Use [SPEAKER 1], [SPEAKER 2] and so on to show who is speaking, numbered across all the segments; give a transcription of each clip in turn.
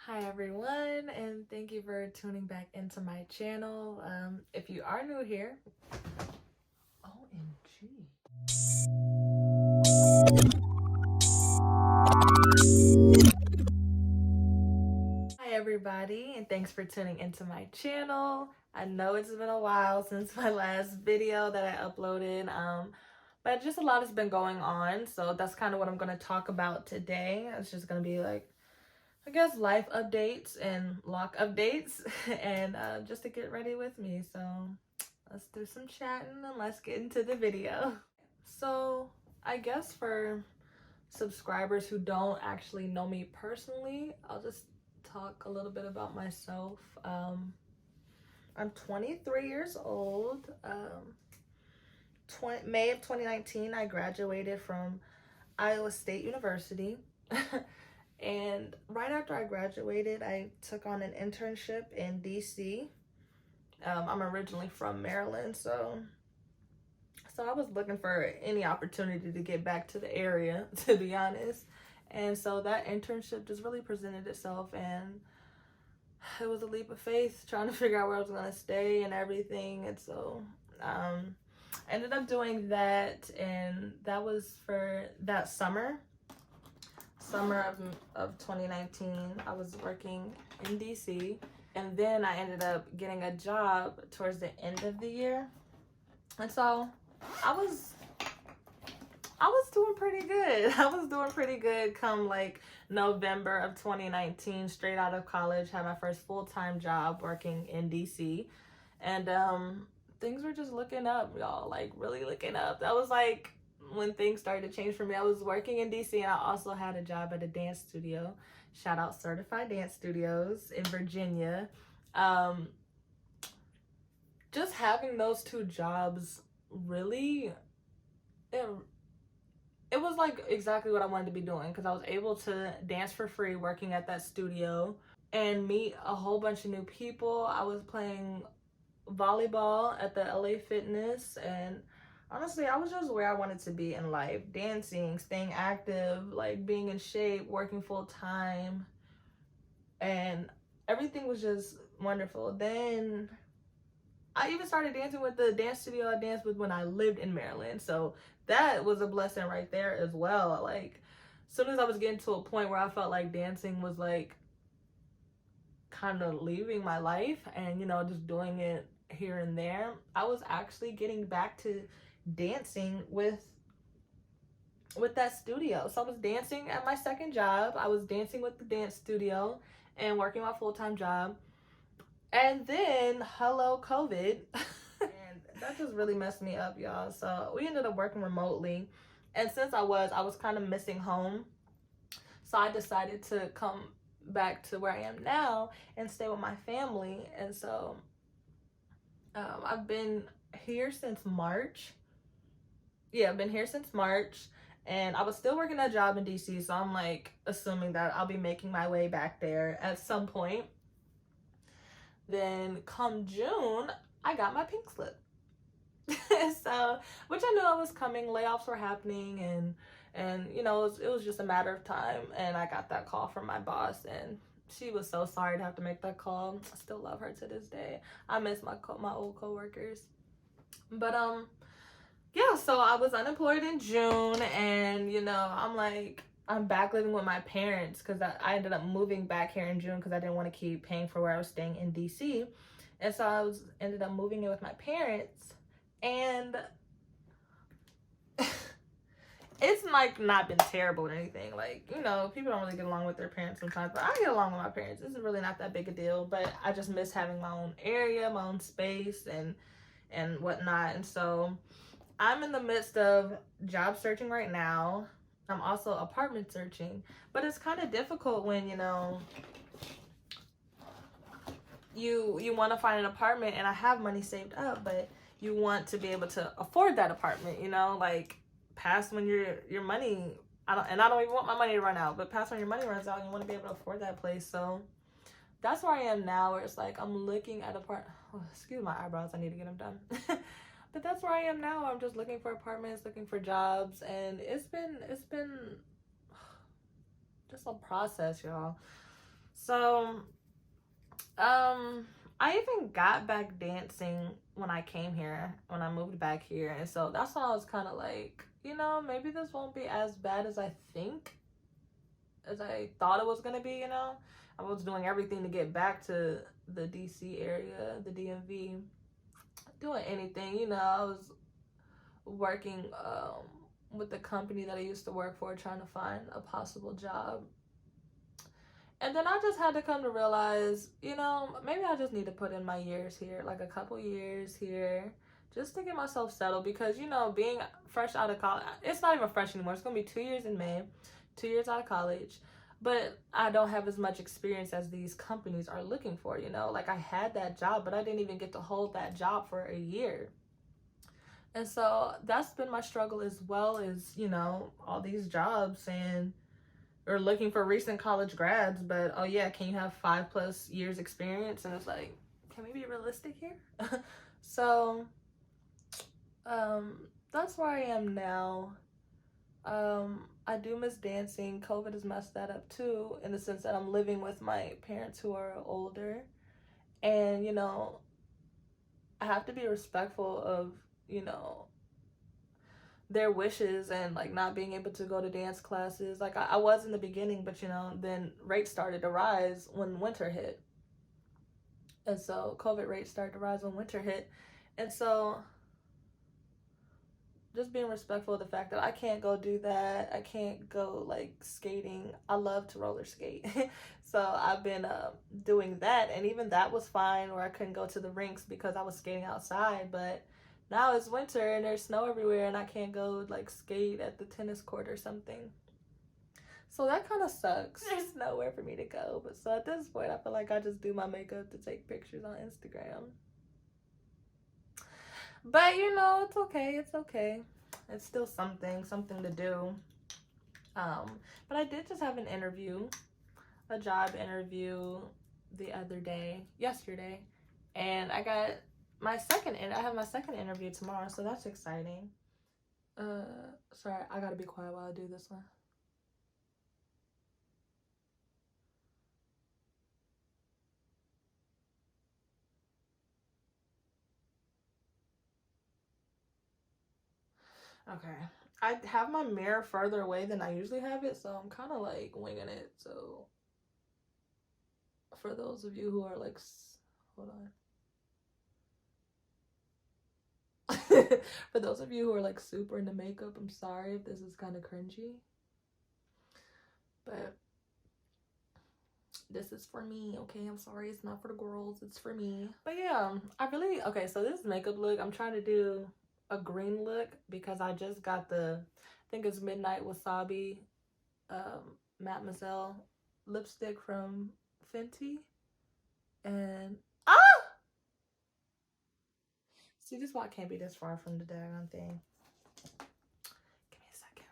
[SPEAKER 1] Hi everyone, and thank you for tuning back into my channel. If you are new here, OMG. Hi everybody, and thanks for tuning into my channel. I know it's been a while since my last video that I uploaded, but just a lot has been going on, so that's kind of what I'm going to talk about today. It's just going to be like, I guess, life updates and lock updates, and just to get ready with me. So let's do some chatting and let's get into the video. So I guess for subscribers who don't actually know me personally, I'll just talk a little bit about myself. I'm 23 years old. May of 2019, I graduated from Iowa State University. And right after I graduated, I took on an internship in DC. I'm originally from Maryland, so I was looking for any opportunity to get back to the area, to be honest. And so that internship just really presented itself, and it was a leap of faith trying to figure out where I was going to stay and everything. And so I ended up doing that, and that was for that summer of 2019. I was working in DC, and then I ended up getting a job towards the end of the year. And so I was doing pretty good. I was doing pretty good come like November of 2019, straight out of college, had my first full-time job working in DC. And things were just looking up, y'all, like really looking up. That was like when things started to change for me. I was working in DC, and I also had a job at a dance studio. Shout out Certified Dance Studios in Virginia. Just having those two jobs really, it was like exactly what I wanted to be doing, because I was able to dance for free working at that studio and meet a whole bunch of new people. I was playing volleyball at the LA Fitness, and honestly, I was just where I wanted to be in life. Dancing, staying active, like being in shape, working full time, and everything was just wonderful. Then I even started dancing with the dance studio I danced with when I lived in Maryland. So that was a blessing right there as well. Like, as soon as I was getting to a point where I felt like dancing was like kind of leaving my life and, just doing it here and there, I was actually getting back to dancing with that studio. So I was dancing at my second job. I was dancing with the dance studio and working my full-time job. And then, hello, COVID. And that just really messed me up, y'all. So we ended up working remotely. And since I was kind of missing home. So I decided to come back to where I am now and stay with my family. And so I've been here since March. Yeah, I've been here since March. And I was still working that job in DC. So I'm like assuming that I'll be making my way back there at some point. Then come June, I got my pink slip. So, which I knew I was coming. Layoffs were happening, and it was just a matter of time. And I got that call from my boss, and she was so sorry to have to make that call. I still love her to this day. I miss my old coworkers. But yeah. So I was unemployed in June, and I'm back living with my parents, because I ended up moving back here in June because I didn't want to keep paying for where I was staying in DC. And so I ended up moving in with my parents, and it's like not been terrible or anything. Like, people don't really get along with their parents sometimes, but I get along with my parents. This is really not that big a deal, but I just miss having my own area, my own space, and whatnot. And so I'm in the midst of job searching right now. I'm also apartment searching, but it's kind of difficult when, you want to find an apartment, and I have money saved up, but you want to be able to afford that apartment, like past when your money, I don't even want my money to run out, but past when your money runs out, you want to be able to afford that place. So that's where I am now, where it's like I'm looking at excuse my eyebrows, I need to get them done. But that's where I am now. I'm just looking for apartments, looking for jobs, and it's been just a process, y'all. So, I even got back dancing when I came here, when I moved back here. And so that's when I was kind of like, you know, maybe this won't be as bad as I think, as I thought it was going to be, you know. I was doing everything to get back to the DC area, the DMV, doing anything, you know. I was working with the company that I used to work for, trying to find a possible job. And then I just had to come to realize, you know, maybe I just need to put in my years here, like a couple years here, just to get myself settled. Because, you know, being fresh out of college, it's not even fresh anymore. It's going to be 2 years in May, 2 years out of college. But I don't have as much experience as these companies are looking for, you know. Like, I had that job, but I didn't even get to hold that job for a year. And so that's been my struggle, as well as, you know, all these jobs and or looking for recent college grads, but oh yeah, can you have 5+ years experience? And it's like, can we be realistic here? So that's where I am now. I do miss dancing. COVID has messed that up too, in the sense that I'm living with my parents who are older, and you know, I have to be respectful of, you know, their wishes, and like not being able to go to dance classes like I was in the beginning. But you know, then rates started to rise when winter hit, and so COVID rates started to rise when winter hit. And so just being respectful of the fact that I can't go do that. I can't go like skating. I love to roller skate. So I've been doing that, and even that was fine, where I couldn't go to the rinks because I was skating outside. But now it's winter and there's snow everywhere, and I can't go like skate at the tennis court or something. So that kind of sucks. There's nowhere for me to go. But so at this point, I feel like I just do my makeup to take pictures on Instagram. But you know, it's okay. It's okay. It's still something to do. But I did just have an interview, a job interview the other day, yesterday, and I got my second. I have my second interview tomorrow, so that's exciting. Sorry, I gotta be quiet while I do this one. Okay. I have my mirror further away than I usually have it, so I'm kind of like winging it. So for those of you who are like, hold on. For those of you who are like super into makeup, I'm sorry if this is kind of cringy. But this is for me, okay? I'm sorry, it's not for the girls, it's for me. But yeah, I really, okay, so this makeup look, I'm trying to do a green look because I just got the, I think it's Midnight Wasabi Mademoiselle lipstick from Fenty. And see, this is why I can't be this far from the daggone thing. Give me a second.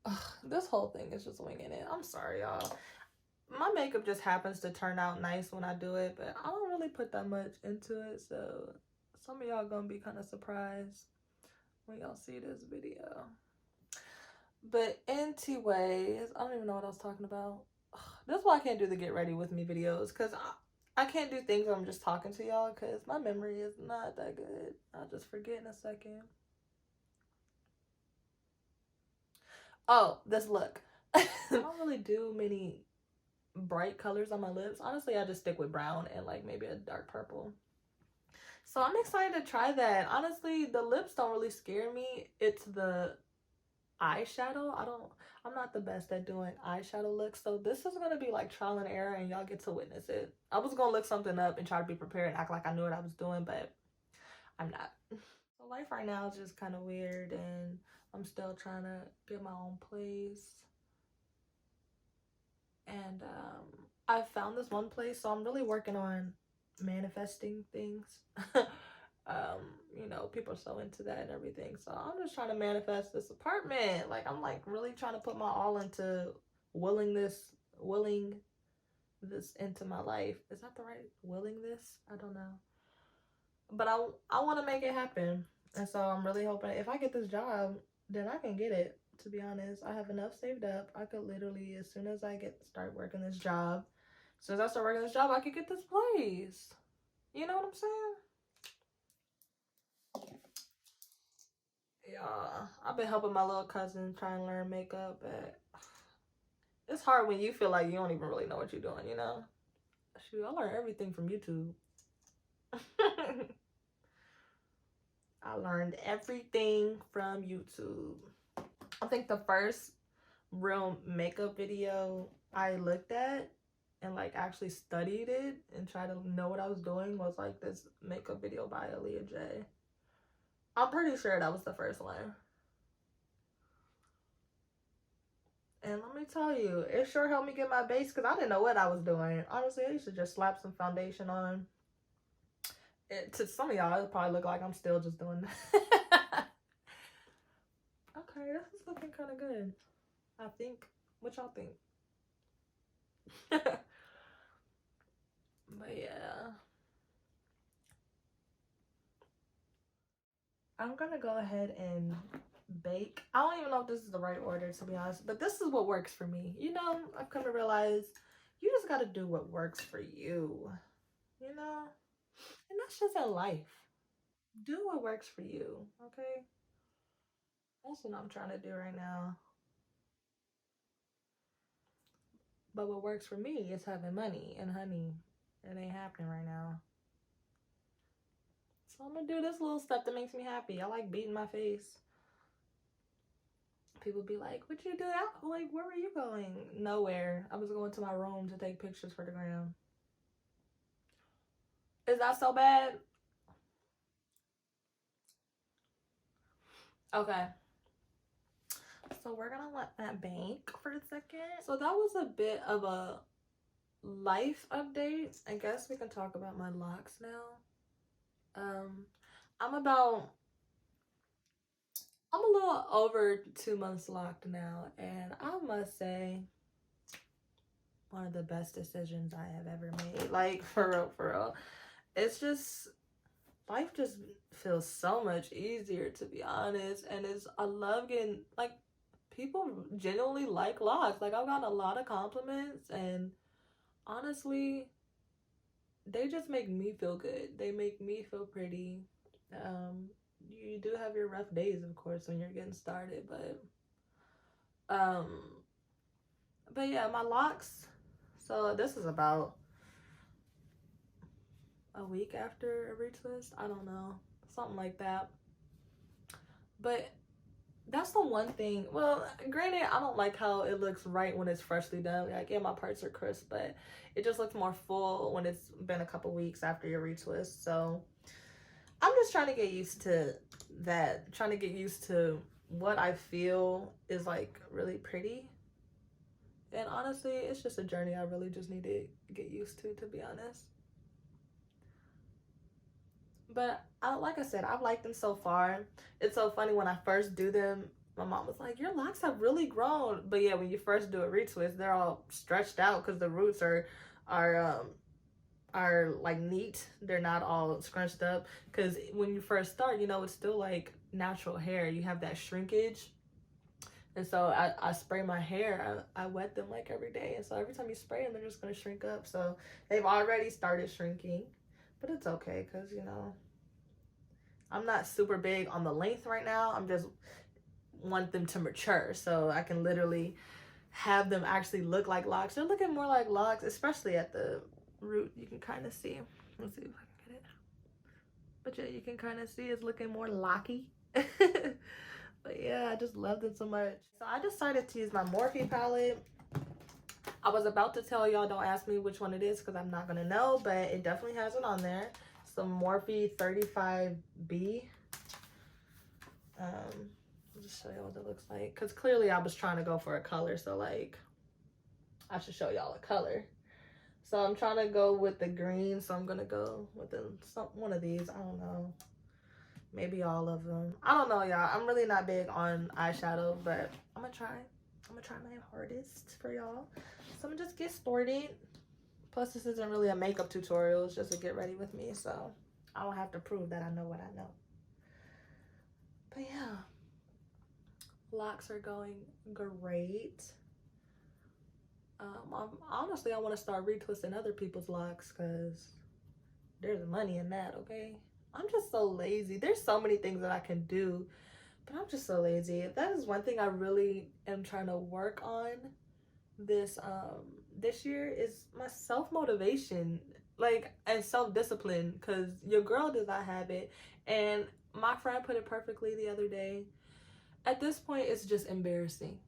[SPEAKER 1] Ugh, this whole thing is just winging it. I'm sorry, y'all. My makeup just happens to turn out nice when I do it, but I don't really put that much into it, so some of y'all gonna be kind of surprised when y'all see this video. But anyways, I don't even know what I was talking about. Ugh, that's why I can't do the get ready with me videos, because I can't do things where I'm just talking to y'all, because my memory is not that good. I'll just forget in a second. Oh, this look. I don't really do many bright colors on my lips. Honestly, I just stick with brown and like maybe a dark purple. So I'm excited to try that. Honestly, the lips don't really scare me. It's the eyeshadow. I'm not the best at doing eyeshadow looks. So this is going to be like trial and error, and y'all get to witness it. I was going to look something up and try to be prepared and act like I knew what I was doing, but I'm not. So life right now is just kind of weird, and I'm still trying to get my own place. And I found this one place, so I'm really working on manifesting things. You know, people are so into that and everything. So I'm just trying to manifest this apartment. Like, I'm like really trying to put my all into willing this into my life. Is that the right willing this? I don't know. But I want to make it happen. And so I'm really hoping if I get this job, then I can get it. To be honest, I have enough saved up. I could literally, as soon as I start working this job, since I started working this job, I could get this place. You know what I'm saying? Yeah, I've been helping my little cousin try and learn makeup, but it's hard when you feel like you don't even really know what you're doing, you know? Shoot, I learned everything from YouTube. I learned everything from YouTube. I think the first real makeup video I looked at and like actually studied it and tried to know what I was doing was like this makeup video by Aaliyah J. I'm pretty sure that was the first one. And let me tell you, it sure helped me get my base because I didn't know what I was doing. Honestly, I used to just slap some foundation on. To some of y'all, it probably look like I'm still just doing that. Okay, this is looking kind of good. I think. What y'all think? But yeah. I'm gonna go ahead and bake. I don't even know if this is the right order, to be honest, but this is what works for me. You know, I've come to realize you just gotta do what works for you. You know? And that's just in life. Do what works for you, okay? That's what I'm trying to do right now. But what works for me is having money, and honey, it ain't happening right now. So I'm gonna do this little stuff that makes me happy. I like beating my face. People be like, "What you do out? Like, where were you going?" Nowhere. I was going to my room to take pictures for the gram. Is that so bad? Okay. So we're gonna let that bake for a second. So that was a bit of a life update. I guess we can talk about my locks now. I'm a little over 2 months locked now, and I must say, one of the best decisions I have ever made. Like, for real, for real. It's just, life just feels so much easier, to be honest. And I love getting, like, people genuinely like locks. Like, I've gotten a lot of compliments, and honestly, they just make me feel good. They make me feel pretty. You do have your rough days, of course, when you're getting started, um, but yeah, my locks. So this is about a week after a retwist. I don't know, something like that. But that's the one thing. Well, granted, I don't like how it looks right when it's freshly done. Like, yeah, my parts are crisp, but it just looks more full when it's been a couple weeks after your retwist. So I'm just trying to get used to that. Trying to get used to what I feel is like really pretty. And honestly, it's just a journey I really just need to get used to be honest. But like I said, I've liked them so far. It's so funny when I first do them, my mom was like, "Your locks have really grown." But yeah, when you first do a retwist, they're all stretched out because the roots are like neat. They're not all scrunched up. Because when you first start, you know, it's still like natural hair. You have that shrinkage. And so I spray my hair. I wet them like every day. And so every time you spray them, they're just going to shrink up. So they've already started shrinking. But it's okay because, you know, I'm not super big on the length right now. I'm just want them to mature so I can literally have them actually look like locks. They're looking more like locks, especially at the root. You can kind of see. Let's see if I can get it. But yeah, you can kind of see it's looking more locky. But yeah, I just loved it so much. So I decided to use my Morphe palette. I was about to tell y'all, don't ask me which one it is because I'm not going to know, but it definitely has it on there. Some Morphe 35B. I'll just show y'all what it looks like. Because clearly I was trying to go for a color, so like, I should show y'all a color. So I'm trying to go with the green, so I'm going to go with one of these. I don't know. Maybe all of them. I don't know, y'all. I'm really not big on eyeshadow, but I'm going to try. I'm going to try my hardest for y'all. So I'm going to just get started. Plus, this isn't really a makeup tutorial. It's just to get ready with me. So I don't have to prove that I know what I know. But yeah. Locks are going great. Honestly, I want to start retwisting other people's locks because there's money in that, okay? I'm just so lazy. There's so many things that I can do, but I'm just so lazy. That is one thing I really am trying to work on this year is my self-motivation, like, and self-discipline, because your girl does not have it. And my friend put it perfectly the other day. At this point, it's just embarrassing.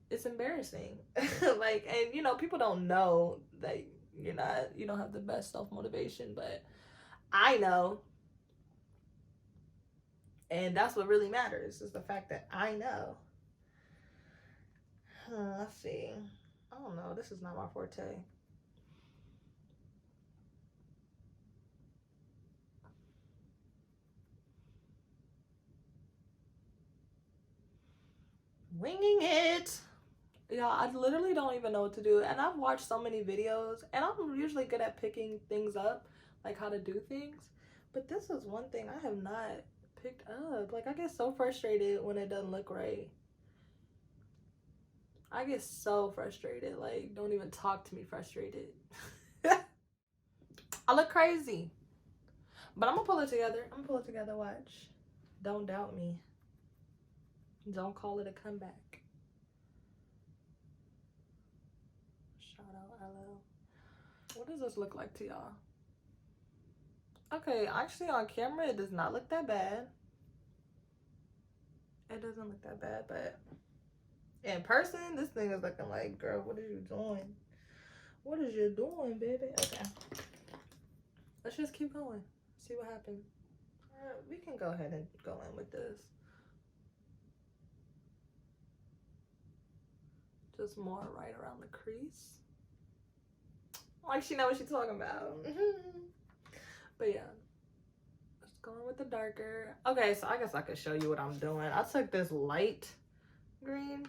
[SPEAKER 1] It's embarrassing. Like, and you know, people don't know that you don't have the best self-motivation, but I know. And that's what really matters, is the fact that I know. Let's see. I don't know. This is not my forte. Winging it. Yeah, I literally don't even know what to do. And I've watched so many videos, and I'm usually good at picking things up, like how to do things. But this is one thing I have not picked up. Like, I get so frustrated when it doesn't look right. I get so frustrated. Like, don't even talk to me frustrated. I look crazy. But I'm gonna pull it together. I'm gonna pull it together, watch. Don't doubt me. Don't call it a comeback. Shout out LL. What does this look like to y'all? Okay, actually on camera it does not look that bad. It doesn't look that bad, but in person, this thing is looking like, girl, what are you doing? What is you doing, baby? Okay. Let's just keep going. See what happens. We can go ahead and go in with this. Just more right around the crease. Like she knows what she's talking about. But yeah. Let's go in with the darker. Okay, so I guess I could show you what I'm doing. I took this light green.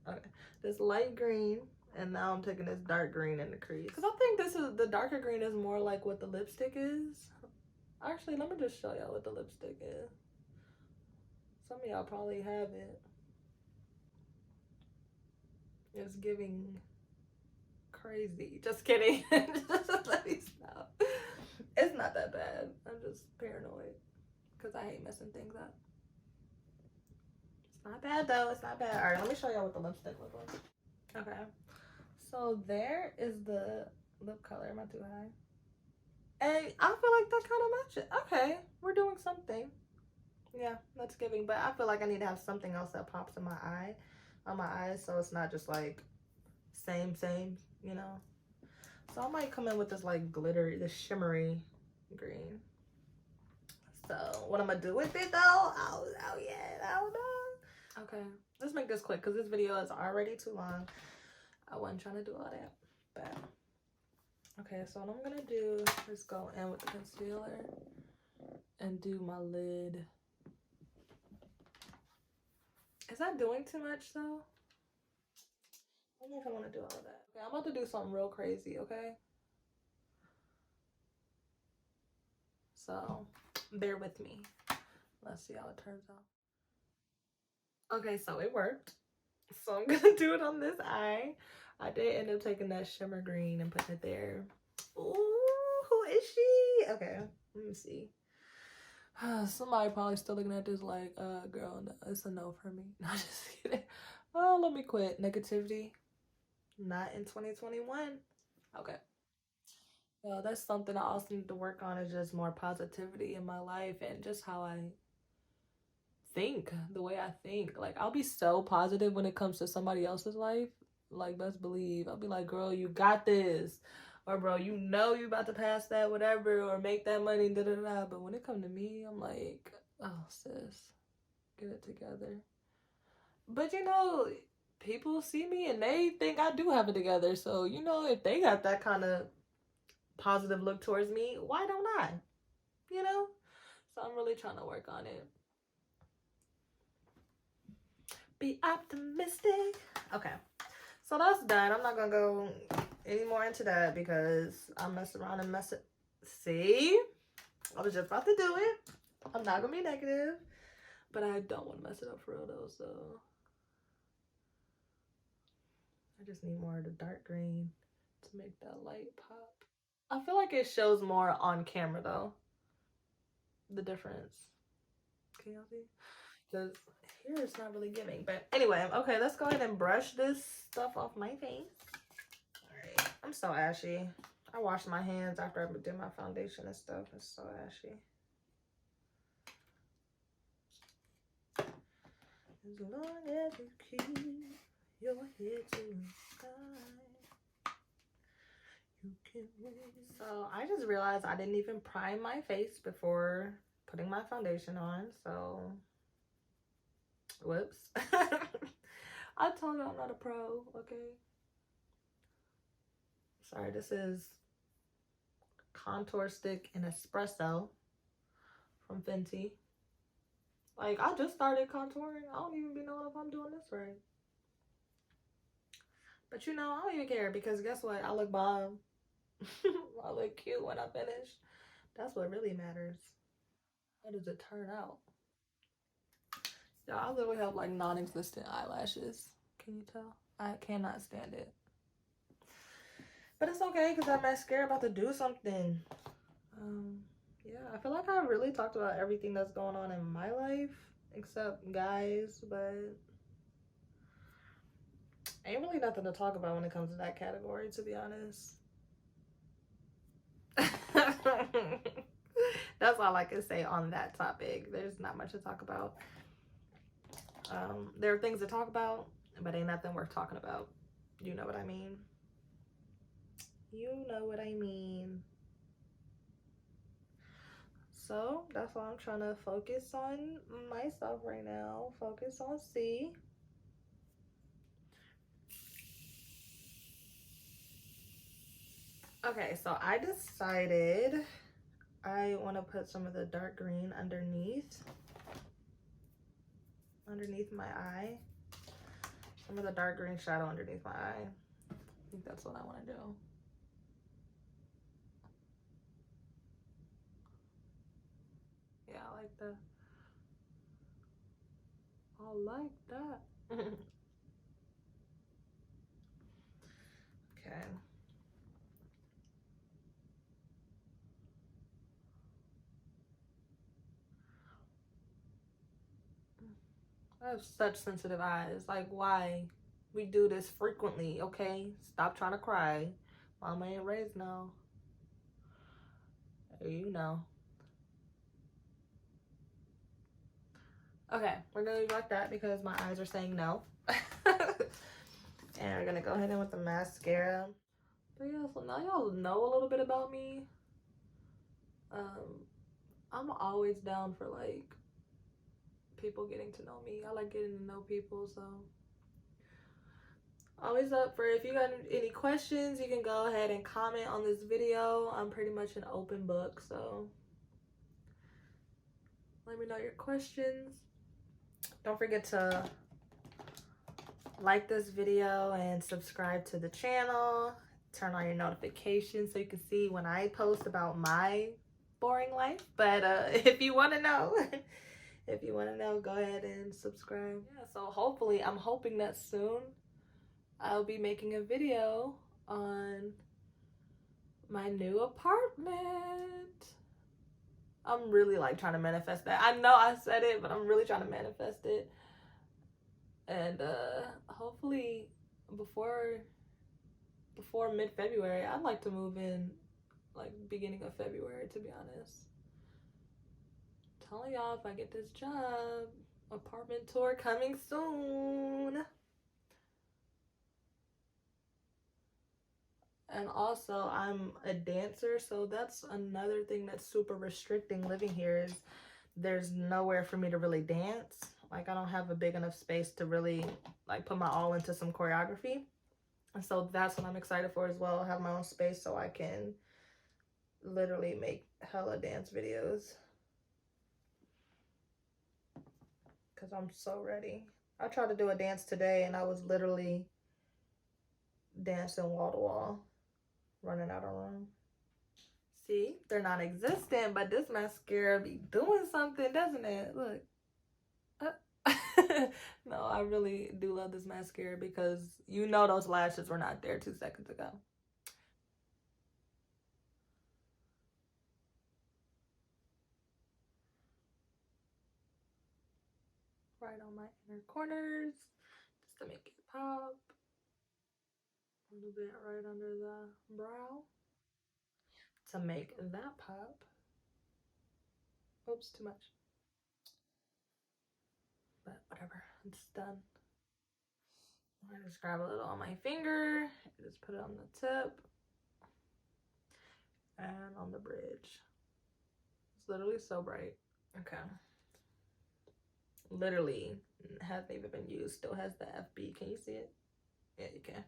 [SPEAKER 1] Okay. This light green. And now I'm taking this dark green in the crease. Because I think the darker green is more like what the lipstick is. Actually, let me just show y'all what the lipstick is. Some of y'all probably have it. It's giving crazy. Just kidding. Let me stop. It's not that bad. I'm just paranoid because I hate messing things up. It's not bad though. It's not bad. All right, let me show y'all what the lipstick looks like. Okay. So there is the lip color. Am I too high? And I feel like that kind of matches. Okay, we're doing something. Yeah, that's giving. But I feel like I need to have something else that pops in my eye, on my eyes, so it's not just like same, you know. So I might come in with this like glittery, this shimmery green. So what I'm gonna do with it though, oh yeah, I don't know. Okay, let's make this quick because this video is already too long. I wasn't trying to do all that, but okay. So what I'm gonna do is go in with the concealer and do my lid. Is that doing too much though? I don't know if I want to do all of that. Okay, I'm about to do something real crazy, okay? So bear with me. Let's see how it turns out. Okay, so it worked. So I'm gonna do it on this eye. I did end up taking that shimmer green and putting it there. Ooh, who is she? Okay, let me see. Somebody probably still looking at this like, girl, no, it's a no for me. No, just kidding. Oh, let me quit. Negativity. Not in 2021. Okay. Well, that's something I also need to work on, is just more positivity in my life and just how I think, the way I think. Like, I'll be so positive when it comes to somebody else's life. Like, best believe. I'll be like, girl, you got this. Or, bro, you know you about to pass that, whatever, or make that money, da-da-da. But when it comes to me, I'm like, oh, sis, get it together. But, you know, people see me and they think I do have it together. So, you know, if they got that kind of positive look towards me, why don't I? You know? So I'm really trying to work on it. Be optimistic. Okay. So that's done. I'm not going to go any more into that because I mess around and mess it. See? I was just about to do it. I'm not going to be negative. But I don't want to mess it up for real though, so. I just need more of the dark green to make that light pop. I feel like it shows more on camera though. The difference. Can y'all see? Because here it's not really giving. But anyway, okay, let's go ahead and brush this stuff off my face. Alright. I'm so ashy. I washed my hands after I did my foundation and stuff. It's so ashy. As long as you keep your head to the sky, you can win. So I just realized I didn't even prime my face before putting my foundation on. So, whoops. I told you I'm not a pro, okay? Sorry, this is contour stick and espresso from Fenty. Like, I just started contouring. I don't even be knowing if I'm doing this right. But you know, I don't even care because guess what? I look bomb. I look cute when I finish. That's what really matters. How does it turn out? Yeah, I literally have like non-existent eyelashes. Can you tell? I cannot stand it. But it's okay because that mascara about to do something. Yeah, I feel like I really talked about everything that's going on in my life except guys, but ain't really nothing to talk about when it comes to that category, to be honest. That's all I can say on that topic. There's not much to talk about. There are things to talk about, but ain't nothing worth talking about. You know what I mean? You know what I mean. So that's why I'm trying to focus on myself right now. Focus on C. Okay, so I decided I want to put some of the dark green underneath my eye. Some of the dark green shadow underneath my eye. I think that's what I want to do. Yeah, I like that. I like that. Okay. I have such sensitive eyes. Like, why? We do this frequently, okay? Stop trying to cry. Mama ain't raised now. You know. Okay, we're gonna leave like that because my eyes are saying no. And we're gonna go ahead in with the mascara. But yeah, so now y'all know a little bit about me. I'm always down for like people getting to know me. I like getting to know people, so always up for if you got any questions, you can go ahead and comment on this video. I'm pretty much an open book, so let me know your questions. Don't forget to like this video and subscribe to the channel. Turn on your notifications so you can see when I post about my boring life. But if you want to know, go ahead and subscribe. Yeah, so hopefully, I'm hoping that soon I'll be making a video on my new apartment. I'm really like trying to manifest that. I know I said it, but I'm really trying to manifest it. And hopefully before mid-February, I'd like to move in like beginning of February, to be honest. Telling y'all, if I get this job, apartment tour coming soon. And also, I'm a dancer, so that's another thing that's super restricting living here is there's nowhere for me to really dance. Like, I don't have a big enough space to really like put my all into some choreography. And so that's what I'm excited for as well. Have my own space so I can literally make hella dance videos. Because I'm so ready. I tried to do a dance today and I was literally dancing wall to wall, running out of room. See, they're non-existent, but this mascara be doing something, doesn't it? Look. No, I really do love this mascara because you know those lashes were not there 2 seconds ago. Right on my inner corners just to make it pop. A little bit right under the brow to make that pop. Oops, too much. But whatever, it's done. I just grab a little on my finger, just put it on the tip and on the bridge. It's literally so bright. Okay. Literally hasn't even been used. Still has the FB. Can you see it? Yeah, you can.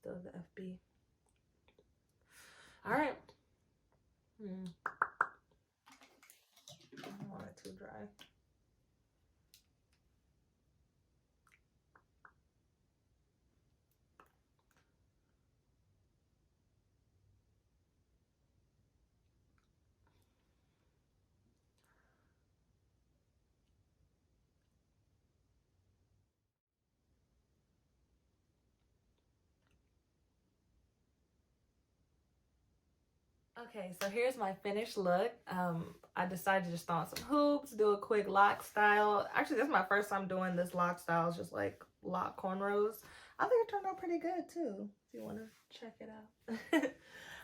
[SPEAKER 1] Still has the FB. All right. I don't want it too dry. Okay, so here's my finished look. I decided to just throw on some hoops, do a quick lock style. Actually, this is my first time doing this lock style, just like lock cornrows. I think it turned out pretty good too, if you want to check it out.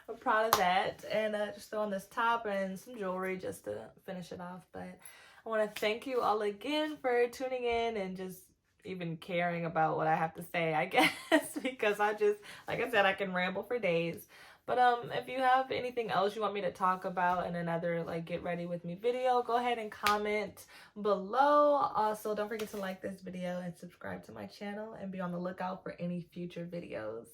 [SPEAKER 1] I'm proud of that. And just throw on this top and some jewelry just to finish it off. But I want to thank you all again for tuning in and just even caring about what I have to say, I guess, because I just, like I said, I can ramble for days. But if you have anything else you want me to talk about in another like get ready with me video, go ahead and comment below. Also, don't forget to like this video and subscribe to my channel and be on the lookout for any future videos.